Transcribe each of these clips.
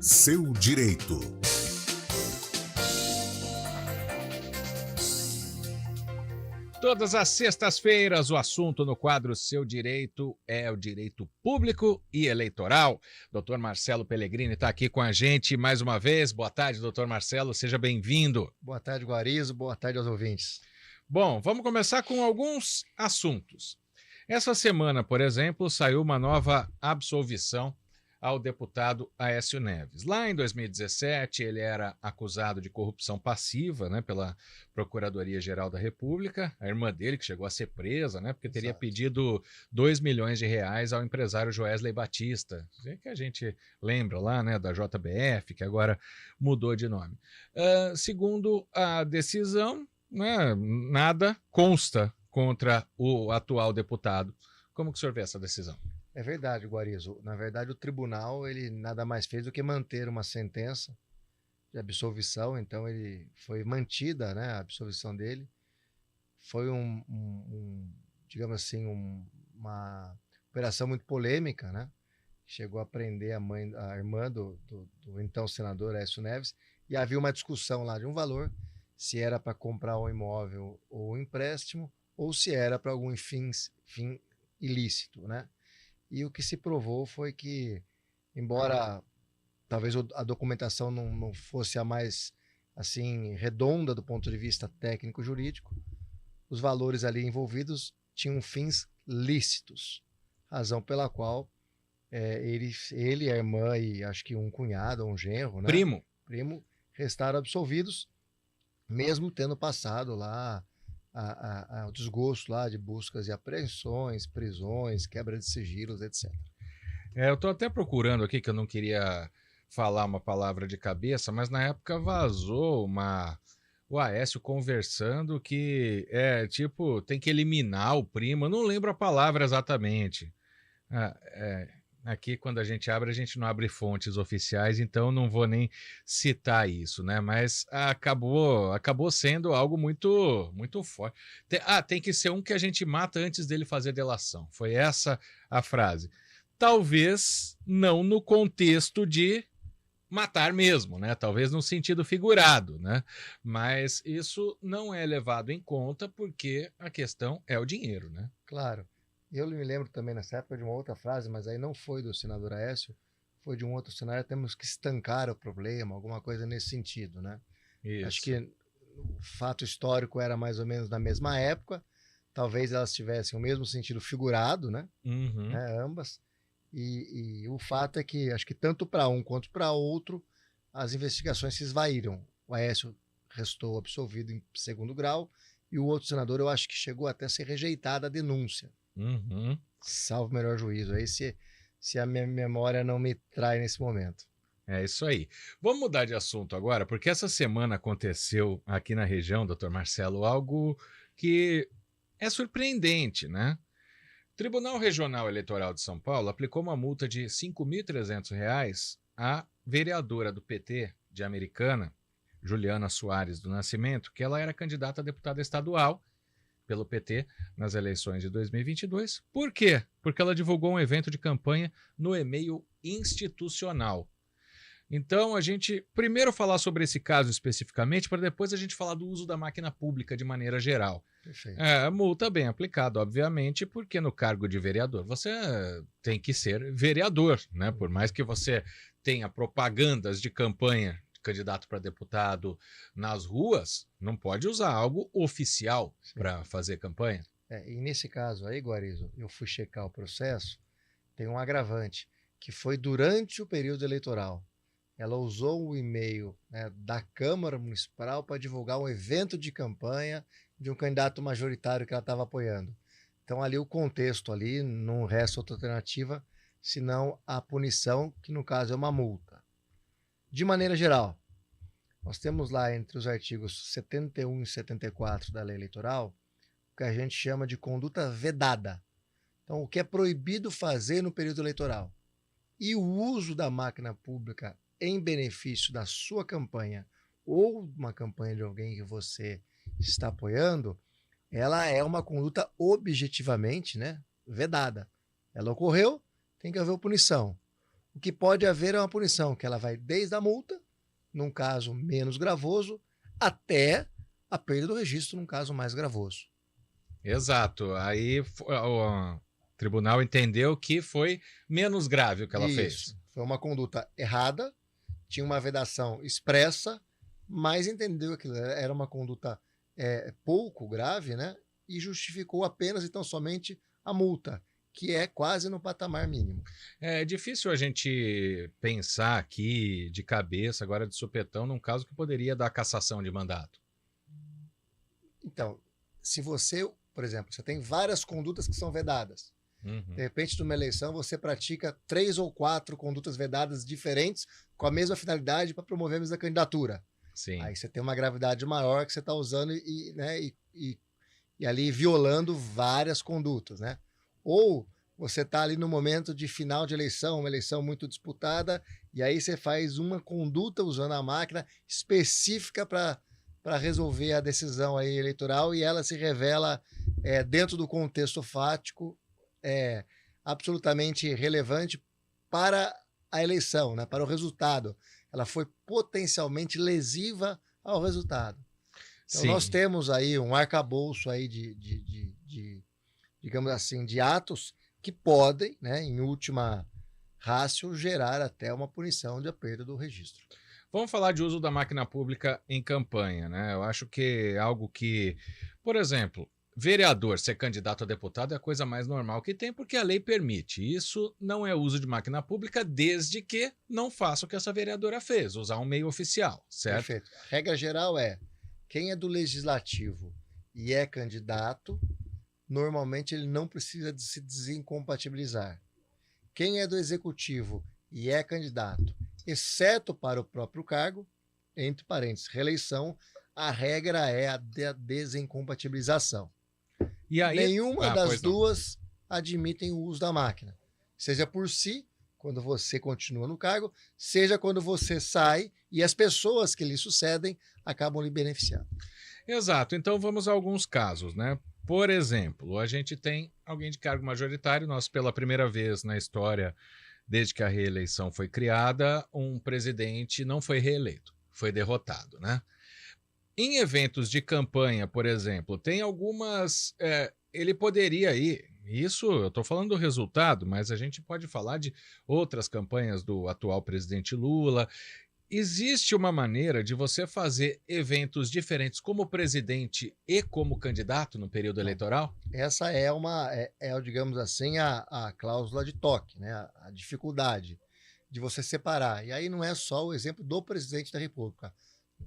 Seu direito. Todas as sextas-feiras, o assunto no quadro Seu Direito é o direito público e eleitoral. Dr. Marcelo Pellegrini está aqui com a gente mais uma vez. Boa tarde, doutor Marcelo, seja bem-vindo. Boa tarde, Guarizo. Boa tarde aos ouvintes. Bom, vamos começar com alguns assuntos. Essa semana, por exemplo, saiu uma nova absolvição ao deputado Aécio Neves. Lá em 2017, ele era acusado de corrupção passiva, né, pela Procuradoria-Geral da República, a irmã dele, que chegou a ser presa, né, porque teria pedido 2 milhões de reais ao empresário Joesley Batista, que a gente lembra lá, né, da JBF, que agora mudou de nome. Segundo a decisão, né, nada consta contra o atual deputado. Como que o senhor vê essa decisão? É verdade, Guarizo. Na verdade, o tribunal ele nada mais fez do que manter uma sentença de absolvição, então ele foi mantida, né, a absolvição dele. Foi digamos assim, uma operação muito polêmica, né? Chegou a prender a irmã do então senador Aécio Neves, e havia uma discussão lá de um valor, se era para comprar um imóvel ou um empréstimo, ou se era para algum fim ilícito, né? E o que se provou foi que, embora talvez a documentação não fosse a mais assim redonda do ponto de vista técnico-jurídico, os valores ali envolvidos tinham fins lícitos, razão pela qual ele, a irmã e acho que um cunhado, um genro, né? Primo, restaram absolvidos, mesmo tendo passado lá o desgosto lá de buscas e apreensões, prisões, quebra de sigilos, etc. Eu estou até procurando aqui, que eu não queria falar uma palavra de cabeça, mas na época vazou o Aécio conversando que tem que eliminar o primo, eu não lembro a palavra exatamente. Aqui, quando a gente não abre fontes oficiais, então não vou nem citar isso, né? Mas acabou sendo algo muito, muito forte. Tem que ser um que a gente mata antes dele fazer delação. Foi essa a frase. Talvez não no contexto de matar mesmo, né? Talvez no sentido figurado, né? Mas isso não é levado em conta porque a questão é o dinheiro, né? Claro. Eu me lembro também nessa época de uma outra frase, mas aí não foi do senador Aécio, foi de um outro cenário, temos que estancar o problema, alguma coisa nesse sentido, né? Isso. Acho que o fato histórico era mais ou menos na mesma época, talvez elas tivessem o mesmo sentido figurado, né? Uhum. Ambas. E o fato é que, acho que tanto para um quanto para outro, as investigações se esvaíram. O Aécio restou absolvido em segundo grau e o outro senador, eu acho que chegou até a ser rejeitada a denúncia. Uhum. Salvo o melhor juízo. Aí se a minha memória não me trai nesse momento. É isso aí. Vamos mudar de assunto agora, porque essa semana aconteceu aqui na região, doutor Marcelo, algo que é surpreendente, né? O Tribunal Regional Eleitoral de São Paulo aplicou uma multa de R$ 5.300 à vereadora do PT de Americana, Juliana Soares do Nascimento, que ela era candidata a deputada estadual pelo PT nas eleições de 2022. Por quê? Porque ela divulgou um evento de campanha no e-mail institucional. Então, a gente primeiro falar sobre esse caso especificamente, para depois a gente falar do uso da máquina pública de maneira geral. Perfeito. Multa bem aplicada, obviamente, porque no cargo de vereador você tem que ser vereador, né? Por mais que você tenha propagandas de campanha candidato para deputado nas ruas, não pode usar algo oficial para fazer campanha. E nesse caso aí, Guarizo, eu fui checar o processo, tem um agravante, que foi durante o período eleitoral. Ela usou o e-mail, né, da Câmara Municipal para divulgar um evento de campanha de um candidato majoritário que ela estava apoiando. Então ali o contexto ali, não resta outra alternativa, senão a punição, que no caso é uma multa. De maneira geral, nós temos lá entre os artigos 71 e 74 da Lei Eleitoral o que a gente chama de conduta vedada. Então, o que é proibido fazer no período eleitoral. E o uso da máquina pública em benefício da sua campanha ou uma campanha de alguém que você está apoiando, ela é uma conduta objetivamente, né, vedada. Ela ocorreu, tem que haver punição. O que pode haver é uma punição, que ela vai desde a multa, num caso menos gravoso, até a perda do registro, num caso mais gravoso. Exato. Aí o tribunal entendeu que foi menos grave o que ela fez. Isso. Foi uma conduta errada, tinha uma vedação expressa, mas entendeu que era uma conduta pouco grave, né? E justificou apenas, então, somente a multa, que é quase no patamar mínimo. É difícil a gente pensar aqui de cabeça, agora de supetão, num caso que poderia dar cassação de mandato. Então, se você, por exemplo, você tem várias condutas que são vedadas. De repente, numa eleição, você pratica 3 ou 4 condutas vedadas diferentes com a mesma finalidade para promover a mesma candidatura. Sim. Aí você tem uma gravidade maior que você está usando e ali violando várias condutas, né? Ou você está ali no momento de final de eleição, uma eleição muito disputada, e aí você faz uma conduta usando a máquina específica para resolver a decisão aí eleitoral, e ela se revela dentro do contexto fático absolutamente relevante para a eleição, né, para o resultado. Ela foi potencialmente lesiva ao resultado. Então, Sim. nós temos aí um arcabouço aí digamos assim, de atos que podem, né, em última ratio, gerar até uma punição de perda do registro. Vamos falar de uso da máquina pública em campanha, né? Eu acho que é algo que, por exemplo, vereador ser candidato a deputado é a coisa mais normal que tem, porque a lei permite. Isso não é uso de máquina pública, desde que não faça o que essa vereadora fez, usar um meio oficial, certo? Perfeito. A regra geral é, quem é do legislativo e é candidato, normalmente ele não precisa de se desincompatibilizar. Quem é do executivo e é candidato, exceto para o próprio cargo, entre parênteses, reeleição, a regra é a desincompatibilização. E aí, nenhuma das duas admitem o uso da máquina. Seja por si, quando você continua no cargo, seja quando você sai e as pessoas que lhe sucedem acabam lhe beneficiando. Exato. Então vamos a alguns casos, né? Por exemplo, a gente tem alguém de cargo majoritário, nós pela primeira vez na história, desde que a reeleição foi criada, um presidente não foi reeleito, foi derrotado, né? Em eventos de campanha, por exemplo, tem algumas... ele poderia ir... Isso, eu estou falando do resultado, mas a gente pode falar de outras campanhas do atual presidente Lula. Existe uma maneira de você fazer eventos diferentes como presidente e como candidato no período eleitoral? Essa digamos assim, a cláusula de toque, né? A dificuldade de você separar. E aí não é só o exemplo do presidente da República.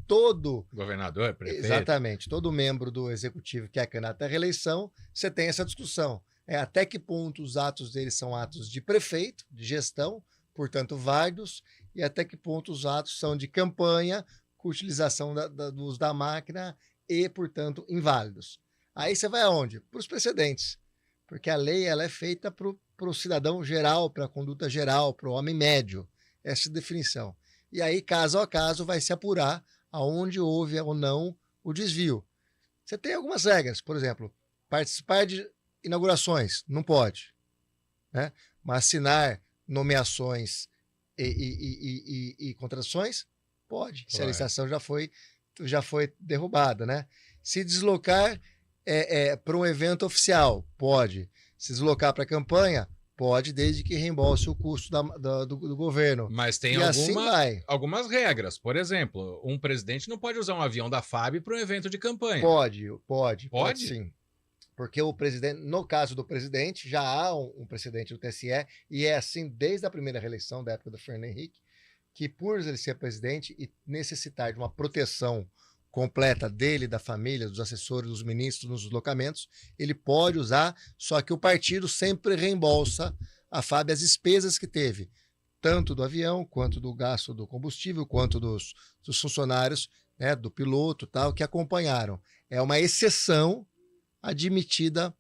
Todo governador, prefeito. Exatamente, todo membro do executivo que é candidato à reeleição, você tem essa discussão. Até que ponto os atos deles são atos de prefeito, de gestão, portanto válidos, e até que ponto os atos são de campanha, com utilização do uso da máquina e, portanto, inválidos. Aí você vai aonde? Para os precedentes, porque a lei ela é feita para o cidadão geral, para a conduta geral, para o homem médio, essa definição. E aí, caso a caso, vai se apurar aonde houve ou não o desvio. Você tem algumas regras, por exemplo, participar de inaugurações, não pode, né? Mas assinar nomeações e contratações, pode, se a licitação já foi derrubada, né? Se deslocar para um evento oficial, pode. Se deslocar para a campanha, pode, desde que reembolse o custo do governo. Mas tem algumas regras. Por exemplo, um presidente não pode usar um avião da FAB para um evento de campanha. Pode sim. Porque o presidente, no caso do presidente, já há um precedente do TSE, e é assim desde a primeira reeleição, da época do Fernando Henrique, que por ele ser presidente e necessitar de uma proteção completa dele, da família, dos assessores, dos ministros nos deslocamentos, ele pode usar, só que o partido sempre reembolsa a FAB as despesas que teve, tanto do avião, quanto do gasto do combustível, quanto dos funcionários, né, do piloto, tal, que acompanharam. É uma exceção admitida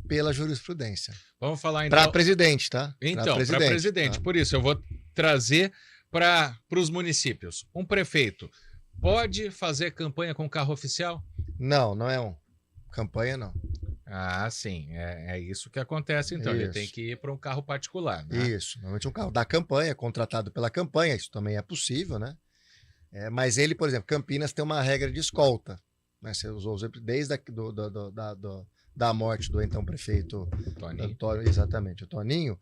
pela jurisprudência. Vamos falar então... Para presidente, tá? Então, para presidente. Tá? Por isso, eu vou trazer para os municípios. Um prefeito pode fazer campanha com carro oficial? Não é campanha, não. Ah, sim, é isso que acontece então, ele tem Isso. que ir para um carro particular, né? Isso, normalmente um carro da campanha, contratado pela campanha, isso também é possível, né? Mas ele, por exemplo, Campinas tem uma regra de escolta, né? Você usou o exemplo desde da morte do então prefeito Toninho. Antônio, exatamente, o Toninho,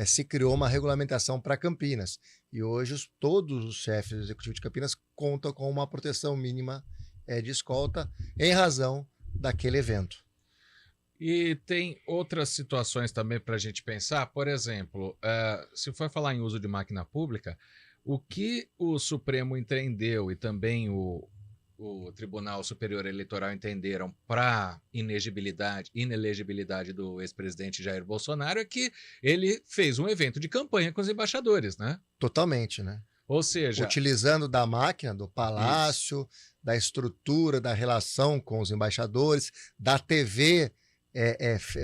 se criou uma regulamentação para Campinas. E hoje todos os chefes do executivo de Campinas contam com uma proteção mínima de escolta em razão daquele evento. E tem outras situações também para a gente pensar, por exemplo, se for falar em uso de máquina pública, o que o Supremo entendeu e também o Tribunal Superior Eleitoral entenderam para inelegibilidade do ex-presidente Jair Bolsonaro é que ele fez um evento de campanha com os embaixadores, né? Totalmente, né? Ou seja, Utilizando da máquina, do palácio, da estrutura, da relação com os embaixadores, da TV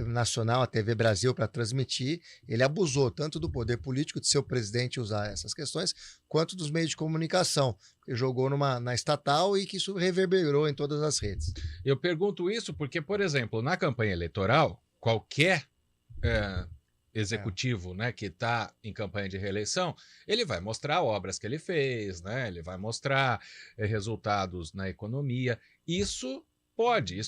nacional, a TV Brasil, para transmitir. Ele abusou tanto do poder político de seu presidente usar essas questões, quanto dos meios de comunicação. Ele jogou na estatal e que isso reverberou em todas as redes. eu pergunto isso porque, por exemplo, na campanha eleitoral, qualquer executivo, né, que está em campanha de reeleição, ele vai mostrar obras que ele fez, né, ele vai mostrar resultados na economia. Isso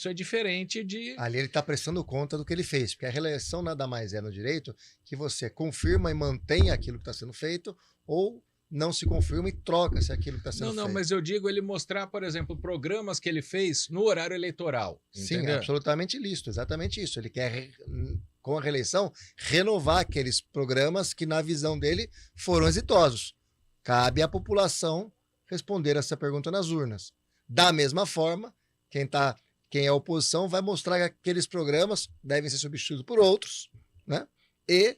é diferente de... Ali ele está prestando conta do que ele fez, porque a reeleição nada mais é no direito que você confirma e mantém aquilo que está sendo feito, ou não se confirma e troca-se aquilo que está sendo feito. Não, mas eu digo ele mostrar, por exemplo, programas que ele fez no horário eleitoral. Sim, entendeu? absolutamente lícito, exatamente isso. Ele quer, com a reeleição, renovar aqueles programas que, na visão dele, foram exitosos. Cabe à população responder essa pergunta nas urnas. Da mesma forma, quem é oposição vai mostrar que aqueles programas devem ser substituídos por outros, né? E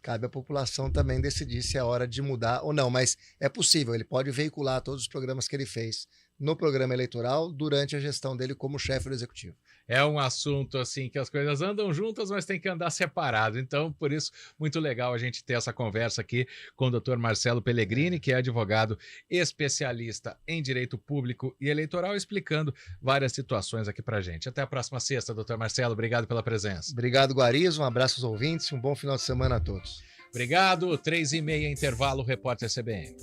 cabe à população também decidir se é hora de mudar ou não, mas é possível, ele pode veicular todos os programas que ele fez no programa eleitoral durante a gestão dele como chefe do executivo. É um assunto assim que as coisas andam juntas, mas tem que andar separado. Então, por isso, muito legal a gente ter essa conversa aqui com o Dr. Marcelo Pellegrini, que é advogado especialista em direito público e eleitoral, explicando várias situações aqui pra gente. Até a próxima sexta, Dr. Marcelo. Obrigado pela presença. Obrigado, Guarizo. Um abraço aos ouvintes. Um bom final de semana a todos. Obrigado. 3h30, intervalo, Repórter CBN.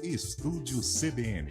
Estúdio CBN.